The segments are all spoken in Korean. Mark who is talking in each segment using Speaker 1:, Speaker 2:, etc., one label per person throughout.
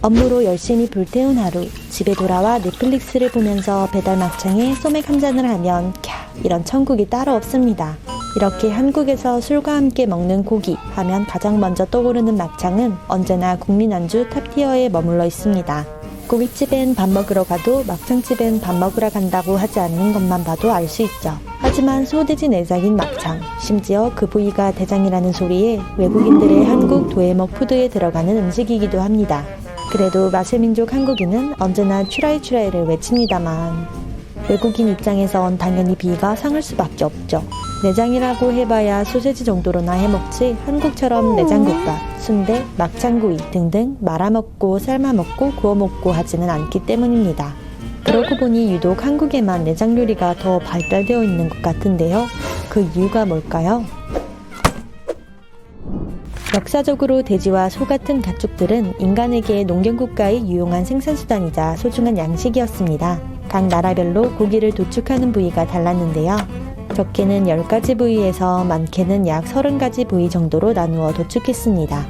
Speaker 1: 업무로 열심히 불태운 하루, 집에 돌아와 넷플릭스를 보면서 배달 막창에 소맥 한 잔을 하면 이런 천국이 따로 없습니다. 이렇게 한국에서 술과 함께 먹는 고기 하면 가장 먼저 떠오르는 막창은 언제나 국민 안주 탑티어에 머물러 있습니다. 고깃집엔 밥 먹으러 가도 막창집엔 밥 먹으러 간다고 하지 않는 것만 봐도 알 수 있죠. 하지만 소돼지 내장인 막창, 심지어 그 부위가 대장이라는 소리에 외국인들의 한국 도해먹 푸드에 들어가는 음식이기도 합니다. 그래도 맛의 민족 한국인은 언제나 추라이추라이를 외칩니다만 외국인 입장에선 당연히 비위가 상할 수밖에 없죠. 내장이라고 해봐야 소세지 정도로나 해먹지 한국처럼 내장국밥, 순대, 막창구이 등등 말아먹고 삶아먹고 구워먹고 하지는 않기 때문입니다. 그러고 보니 유독 한국에만 내장 요리가 더 발달되어 있는 것 같은데요. 그 이유가 뭘까요? 역사적으로 돼지와 소 같은 가축들은 인간에게 농경국가의 유용한 생산수단이자 소중한 양식이었습니다. 각 나라별로 고기를 도축하는 부위가 달랐는데요. 적게는 10가지 부위에서 많게는 약 30가지 부위 정도로 나누어 도축했습니다.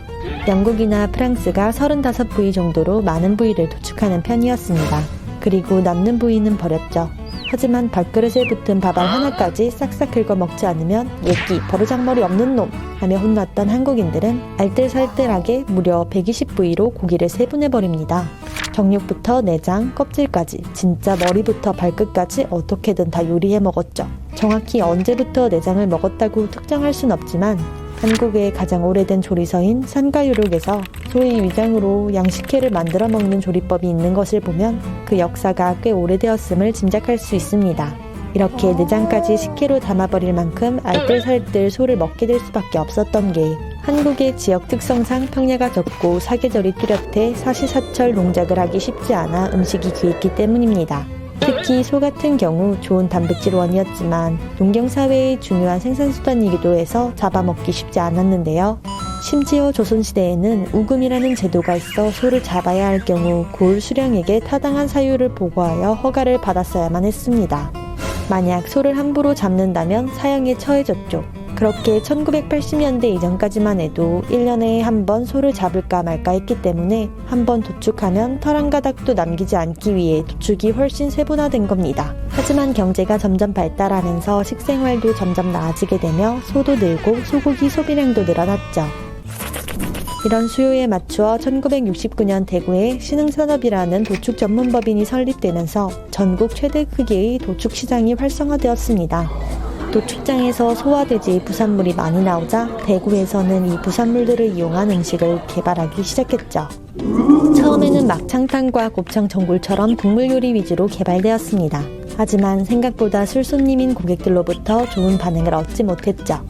Speaker 1: 영국이나 프랑스가 35부위 정도로 많은 부위를 도축하는 편이었습니다. 그리고 남는 부위는 버렸죠. 하지만 밥그릇에 붙은 밥알 하나까지 싹싹 긁어 먹지 않으면 예끼 버르장머리 없는 놈 하며 혼났던 한국인들은 알뜰살뜰하게 무려 120부위로 고기를 세분해버립니다. 정육부터 내장, 껍질까지 진짜 머리부터 발끝까지 어떻게든 다 요리해 먹었죠. 정확히 언제부터 내장을 먹었다고 특정할 순 없지만 한국의 가장 오래된 조리서인 산가유록에서 소의 위장으로 양식회를 만들어 먹는 조리법이 있는 것을 보면 그 역사가 꽤 오래되었음을 짐작할 수 있습니다. 이렇게 내장까지 식혜로 담아버릴 만큼 알뜰살뜰 소를 먹게 될 수밖에 없었던 게 한국의 지역 특성상 평야가 적고 사계절이 뚜렷해 사시사철 농작을 하기 쉽지 않아 음식이 귀했기 때문입니다. 특히 소 같은 경우 좋은 단백질원이었지만 농경사회의 중요한 생산수단이기도 해서 잡아먹기 쉽지 않았는데요. 심지어 조선시대에는 우금이라는 제도가 있어 소를 잡아야 할 경우 고을 수령에게 타당한 사유를 보고하여 허가를 받았어야만 했습니다. 만약 소를 함부로 잡는다면 사형에 처해졌죠. 그렇게 1980년대 이전까지만 해도 1년에 한 번 소를 잡을까 말까 했기 때문에 한 번 도축하면 털 한 가닥도 남기지 않기 위해 도축이 훨씬 세분화된 겁니다. 하지만 경제가 점점 발달하면서 식생활도 점점 나아지게 되며 소도 늘고 소고기 소비량도 늘어났죠. 이런 수요에 맞추어 1969년 대구에 신흥산업이라는 도축 전문법인이 설립되면서 전국 최대 크기의 도축 시장이 활성화되었습니다. 도축장에서 소와 돼지 부산물이 많이 나오자 대구에서는 이 부산물들을 이용한 음식을 개발하기 시작했죠. 처음에는 막창탕과 곱창 전골처럼 국물 요리 위주로 개발되었습니다. 하지만 생각보다 술손님인 고객들로부터 좋은 반응을 얻지 못했죠.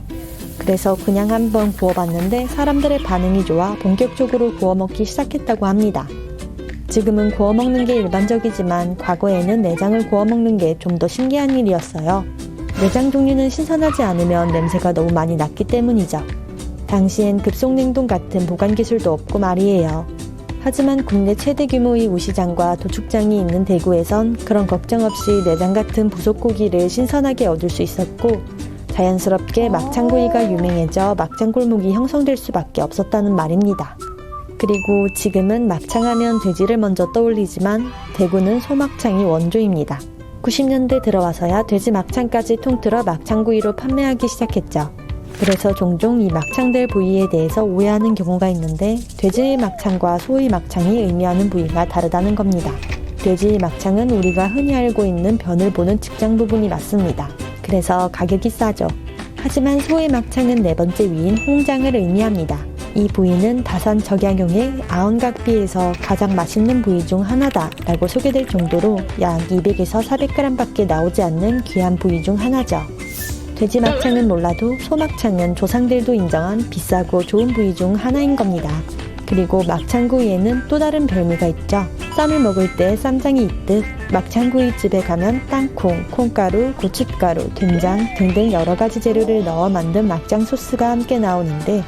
Speaker 1: 그래서 그냥 한번 구워봤는데 사람들의 반응이 좋아 본격적으로 구워먹기 시작했다고 합니다. 지금은 구워먹는 게 일반적이지만 과거에는 내장을 구워먹는 게 좀 더 신기한 일이었어요. 내장 종류는 신선하지 않으면 냄새가 너무 많이 났기 때문이죠. 당시엔 급속냉동 같은 보관 기술도 없고 말이에요. 하지만 국내 최대 규모의 우시장과 도축장이 있는 대구에선 그런 걱정 없이 내장 같은 부속고기를 신선하게 얻을 수 있었고 자연스럽게 막창구이가 유명해져 막창골목이 형성될 수밖에 없었다는 말입니다. 그리고 지금은 막창하면 돼지를 먼저 떠올리지만 대구는 소막창이 원조입니다. 90년대 들어와서야 돼지 막창까지 통틀어 막창구이로 판매하기 시작했죠. 그래서 종종 이 막창될 부위에 대해서 오해하는 경우가 있는데 돼지의 막창과 소의 막창이 의미하는 부위가 다르다는 겁니다. 돼지의 막창은 우리가 흔히 알고 있는 변을 보는 측장 부분이 맞습니다. 그래서 가격이 싸죠. 하지만 소의 막창은 네 번째 위인 홍장을 의미합니다. 이 부위는 다산 적양용의 아원각비에서 가장 맛있는 부위 중 하나다 라고 소개될 정도로 약 200에서 400g 밖에 나오지 않는 귀한 부위 중 하나죠. 돼지 막창은 몰라도 소 막창은 조상들도 인정한 비싸고 좋은 부위 중 하나인 겁니다. 그리고 막창구이에는 또 다른 별미가 있죠. 쌈을 먹을 때 쌈장이 있듯 막창구이집에 가면 땅콩, 콩가루, 고춧가루, 된장 등등 여러가지 재료를 넣어 만든 막장 소스가 함께 나오는데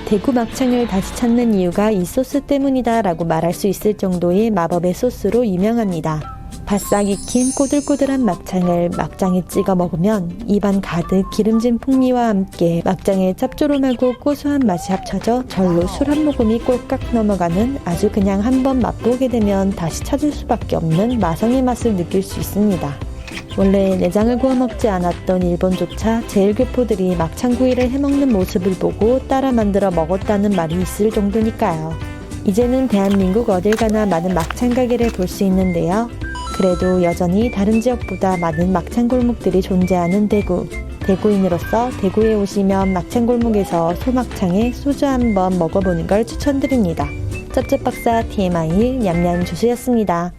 Speaker 1: 대구 막창을 다시 찾는 이유가 이 소스 때문이다 라고 말할 수 있을 정도의 마법의 소스로 유명합니다. 바싹 익힌 꼬들꼬들한 막창을 막장에 찍어 먹으면 입안 가득 기름진 풍미와 함께 막장의 짭조름하고 고소한 맛이 합쳐져 절로 술 한 모금이 꼴깍 넘어가는 아주 그냥 한번 맛보게 되면 다시 찾을 수밖에 없는 마성의 맛을 느낄 수 있습니다. 원래 내장을 구워 먹지 않았던 일본조차 제일교포들이 막창구이를 해먹는 모습을 보고 따라 만들어 먹었다는 말이 있을 정도니까요. 이제는 대한민국 어딜 가나 많은 막창 가게를 볼 수 있는데요. 그래도 여전히 다른 지역보다 많은 막창 골목들이 존재하는 대구. 대구인으로서 대구에 오시면 막창 골목에서 소막창에 소주 한번 먹어보는 걸 추천드립니다. 짭짭박사 TMI 냠냠 주스였습니다.